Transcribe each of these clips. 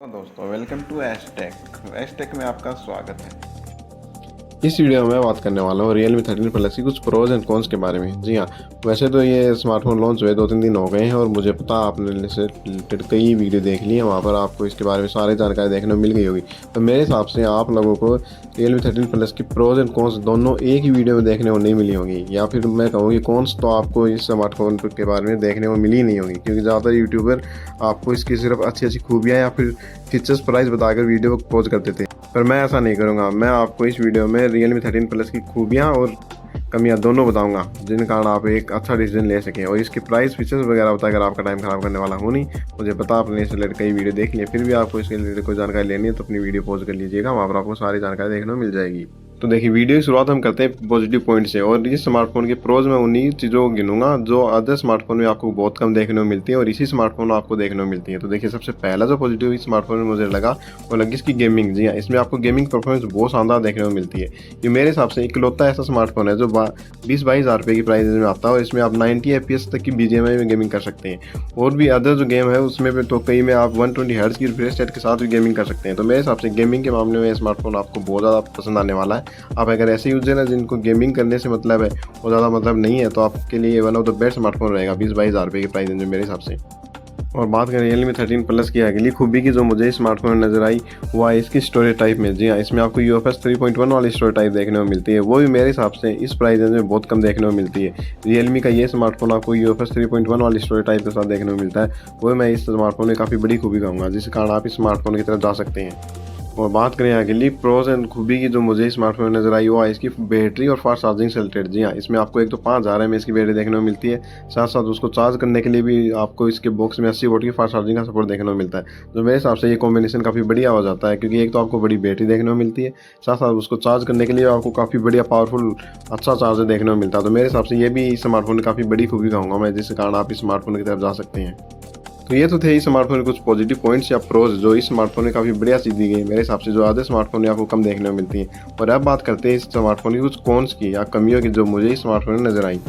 तो दोस्तों welcome to एशटेक में आपका स्वागत है। इस वीडियो में मैं बात करने वाला हूँ Realme 13 प्लस की कुछ प्रोज एंड कॉन्स के बारे में। जी हाँ, वैसे तो ये स्मार्टफोन लॉन्च हुए 2-3 दिन हो गए हैं और मुझे पता आपने इससे रिलेटेड कई वीडियो देख ली है, वहाँ पर आपको इसके बारे में सारी जानकारी देखने को मिल गई होगी। तो मेरे हिसाब से आप लोगों को Realme 13 प्लस की प्रोज एंड कॉन्स दोनों एक ही वीडियो में देखने को नहीं मिली होंगी, या फिर मैं कहूँ कि कॉन्स तो आपको इस स्मार्टफोन के बारे में देखने को मिली नहीं होगी, क्योंकि ज़्यादातर यूट्यूबर आपको इसकी सिर्फ अच्छी अच्छी खूबियाँ या फिर फीचर्स प्राइस बताकर वीडियो को पोज करते थे। पर मैं ऐसा नहीं करूँगा। मैं आपको इस वीडियो में Realme 13 प्लस की खूबियाँ और कमियाँ दोनों बताऊंगा, जिन कारण आप एक अच्छा डिसीजन ले सकें। और इसकी प्राइस फीचर्स वगैरह बताकर आपका टाइम खराब करने वाला हूँ नहीं। मुझे पता आपने इससे रिलेटेड कई वीडियो देख लिए, फिर भी आपको इसके रिलेटेड कोई जानकारी लेनी है तो अपनी वीडियो पॉज कर लीजिएगा, वहाँ पर आपको सारी जानकारी देखने को मिल जाएगी। तो देखिए, वीडियो की शुरुआत हम करते हैं पॉजिटिव पॉइंट से। और इस स्मार्टफोन के प्रोज में उन्हीं चीज़ों को गिनूंगा जो अदर स्मार्टफोन में आपको बहुत कम देखने को मिलती है और इसी स्मार्टफोन में आपको देखने को मिलती है। तो देखिए, सबसे पहला जो पॉजिटिव इस स्मार्टफोन में मुझे लगा वो लगी इसकी गेमिंग। जी हाँ, इसमें आपको गेमिंग परफॉर्मेंस बहुत शानदार देखने को मिलती है। ये मेरे हिसाब से इकलौता ऐसा स्मार्टफोन है जो 20-22 हज़ार रुपये की प्राइस में आता है और इसमें आप 90 FPS तक की BGMI में गेमिंग कर सकते हैं। और भी अदर जो गेम है उसमें भी तो कई में आप 120 हर्ट्ज की रिफ्रेश रेट के साथ भी गेमिंग कर सकते हैं। तो मेरे हिसाब से गेमिंग के मामले में स्मार्टफोन आपको बहुत ज़्यादा पसंद आने वाला है। आप अगर ऐसे यूजर है जिनको गेमिंग करने से मतलब है वो ज़्यादा मतलब नहीं है, तो आपके लिए one of the best smartphone रहेगा 20-22 हज़ार रुपये की प्राइस रेंज में मेरे हिसाब से। और बात करें Realme 13 प्लस की अगली खूबी की जो मुझे स्मार्टफोन में नजर आई वो है इसकी स्टोरेज टाइप में। जी हाँ, इसमें आपको UFS 3.1 वाली स्टोरेज टाइप देखने को मिलती है। वो भी मेरे हिसाब से इस प्राइस रेंज में बहुत कम देखने को मिलती है। Realme का ये स्मार्टफोन आपको UFS 3.1 वाली स्टोरेज टाइप के साथ देखने को मिलता है। वो मैं इस स्मार्टफोन में काफ़ी बड़ी खूबी कहूँगा, जिस कारण आप इस स्मार्टफोन की तरफ जा सकते हैं। और बात करें अगली प्रोज एंड खूबी की जो मुझे स्मार्टफोन में नजर आई वो है इसकी बैटरी और फास्ट चार्जिंग से रिलेटेड। जी हाँ, इसमें आपको एक तो 5000 mAh की बैटरी देखने को मिलती है, साथ साथ उसको चार्ज करने के लिए भी आपको इसके बॉक्स में 80 वोट की फास्ट चार्जिंग का सपोर्ट देखने को मिलता है। तो मेरे हिसाब से ये कॉम्बिनेशन काफ़ी बढ़िया हो जाता है, क्योंकि एक तो आपको बड़ी बैटरी देखने को मिलती है, साथ साथ उसको चार्ज करने के लिए आपको काफ़ी बढ़िया पावरफुल अच्छा चार्जर देखने को मिलता है। तो मेरे हिसाब से ये भी इस स्मार्टफोन की काफ़ी बड़ी खूबी कहूँगा मैं, जिस कारण आप इस स्मार्टफोन की तरफ जा सकते हैं। तो ये तो थे इस स्मार्टफोन के कुछ पॉजिटिव पॉइंट्स या प्रोज जो इस स्मार्टफोन में काफ़ी बढ़िया चीज़ दी गई मेरे हिसाब से, जो आधे स्मार्टफोन में आपको कम देखने को मिलती है। और अब बात करते हैं इस स्मार्टफोन की कुछ कॉन्स की या कमियों की जो मुझे इस स्मार्टफोन में नजर आई।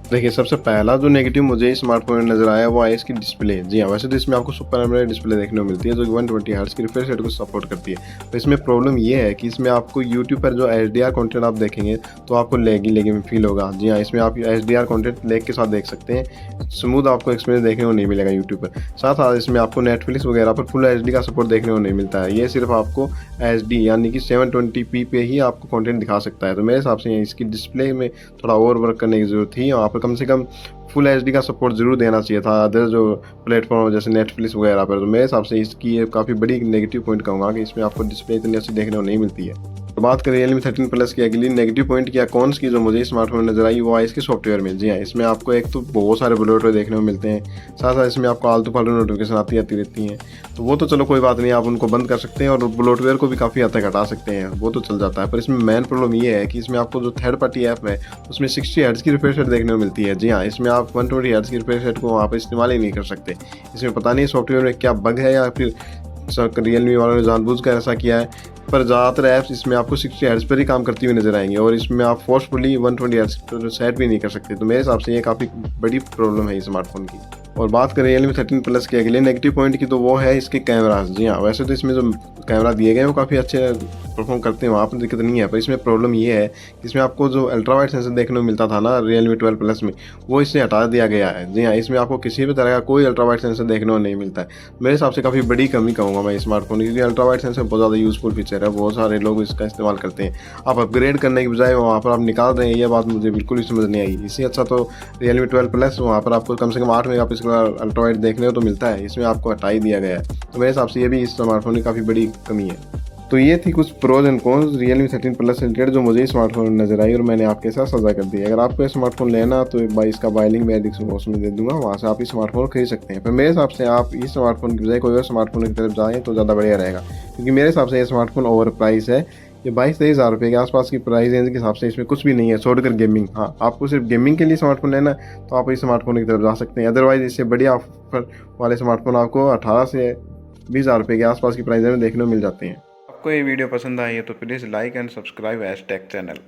देखिए, सबसे पहला जो नेगेटिव मुझे इस स्मार्टफोन में नजर आया वो है इसकी डिस्प्ले। जी हाँ, वैसे तो इसमें आपको सुपर एमोलेड डिस्प्ले देखने को मिलती है जो 120 हर्ट्ज की रिफ्रेश रेट को सपोर्ट करती है। तो इसमें प्रॉब्लम ये है कि इसमें आपको यूट्यूब पर जो HDR कंटेंट आप देखेंगे तो आपको लेगी में फील होगा। जी हाँ, इसमें आप HDR कंटेंट लेग के साथ देख सकते हैं, स्मूथ आपको एक्सपीरियंस देखने को नहीं मिलेगा यूट्यूब पर। साथ साथ इसमें आपको नेटफ्लिक्स वगैरह पर फुल HD का सपोर्ट देखने को नहीं मिलता है। ये सिर्फ आपको HD यानी कि 720p पे ही आपको कंटेंट दिखा सकता है। तो मेरे हिसाब से इसकी डिस्प्ले में थोड़ा और वर्क करने की जरूरत थी। वहाँ पर कम से कम फुल HD का सपोर्ट जरूर देना चाहिए था अदर जो प्लेटफॉर्म जैसे नेटफ्लिक्स वगैरह पर। तो मेरे हिसाब से इसकी ये काफ़ी बड़ी नेगेटिव पॉइंट कहूँगा कि इसमें आपको डिस्प्ले इतनी अच्छी देखने को नहीं मिलती है। तो बात करें Realme 13 प्लस की अगली नेगेटिव पॉइंट या कॉन्स की जो मुझे स्मार्टफोन में नजर आई वो है इसके सॉफ्टवेयर में। जी हाँ, इसमें आपको एक तो बहुत सारे ब्लोटवेयर देखने को मिलते हैं, साथ साथ इसमें आपको आलतू फालतू नोटिफिकेशन आती रहती हैं। तो वो तो चलो कोई बात नहीं, आप उनको बंद कर सकते हैं और ब्लोटवेयर को भी काफ़ी हद तक हटा सकते हैं, वो तो चल जाता है। पर इसमें मेन प्रॉब्लम ये है कि इसमें आपको जो थर्ड पार्टी ऐप है उसमें 60 हर्ट्ज की रिफ्रेश रेट देखने को मिलती है। जी हाँ, इसमें आप 120 हर्ट्ज की रिफ्रेश रेट को वहाँ पर इस्तेमाल ही नहीं कर सकते। इसमें पता नहीं सॉफ्टवेयर में क्या बग है या फिर Realme वालों ने जानबूझकर ऐसा किया है, पर ज़्यादातर ऐप्स इसमें आपको 60 हर्ट्ज पर ही काम करती हुई नजर आएंगी और इसमें आप फोर्सफुली 120 हर्ट्ज पर सेट भी नहीं कर सकते। तो मेरे हिसाब से ये काफ़ी बड़ी प्रॉब्लम है इस स्मार्टफोन की। और बात करें Realme 13 प्लस के अगले नेगेटिव पॉइंट की तो वो है इसके कैमरास। जी हाँ, वैसे तो इसमें जो कैमरा दिए गए हैं वो काफ़ी अच्छे परफॉर्म करते हैं, वहाँ पर दिक्कत नहीं है। पर इसमें प्रॉब्लम ये है कि इसमें आपको जो अल्ट्रा वाइड सेंसर देखने को मिलता था ना Realme 12 प्लस में, वो इससे हटा दिया गया है। जी हाँ, इसमें आपको किसी भी तरह का कोई अल्ट्रा वाइड सेंसर देखने को नहीं मिलता है। मेरे हिसाब से काफ़ी बड़ी कमी कहूँगा मैं स्मार्टफोन की, क्योंकि अल्ट्रा वाइड सेंसर बहुत ज़्यादा यूजफुल फीचर है, बहुत सारे लोग इसका इस्तेमाल करते हैं। आप अपग्रेड करने की बजाय वहाँ पर आप निकाल रहे हैं, ये बात मुझे बिल्कुल भी समझ नहीं आई। इससे अच्छा तो Realme 12 प्लस वहाँ पर आपको कम से कम 8 मेगापिक्सल का अल्ट्रा वाइड देखने को तो मिलता है, इसमें आपको हटा ही दिया गया है। तो मेरे हिसाब से ये भी इस स्मार्टफोन की काफ़ी बड़ी कमी है। तो ये थी कुछ pros and cons Realme 13 plus से रिलेटेड जो मुझे स्मार्टफोन में नजर आई और मैंने आपके साथ साझा कर दी। अगर आपको स्मार्टफोन लेना तो इसका बाय लिंक मैं डिस्क्रिप्शन बॉक्स में दे दूंगा, वहाँ से आप इस स्मार्टफोन खरीद सकते हैं। पर मेरे हिसाब से आप इस स्मार्टफोन की बजाय कोई और स्मार्टफोन की तरफ जाएँ तो ज़्यादा बढ़िया रहेगा, क्योंकि मेरे हिसाब से ये स्मार्टफोन ओवर प्राइस है। ये 22-23 हज़ार रुपये के आसपास की प्राइस रेंज के हिसाब से इसमें कुछ भी नहीं है छोड़कर गेमिंग। हाँ, आपको सिर्फ गेमिंग के लिए स्मार्टफोन लेना है तो आप इस स्मार्टफोन की तरफ जा सकते हैं। अदरवाइज इससे बढ़िया ऑफर वाले स्मार्टफोन आपको 18 से 20 हज़ार रुपये के आसपास की प्राइस में देखने को मिल जाते हैं। आपको ये वीडियो पसंद आई है तो please like and subscribe @take channel.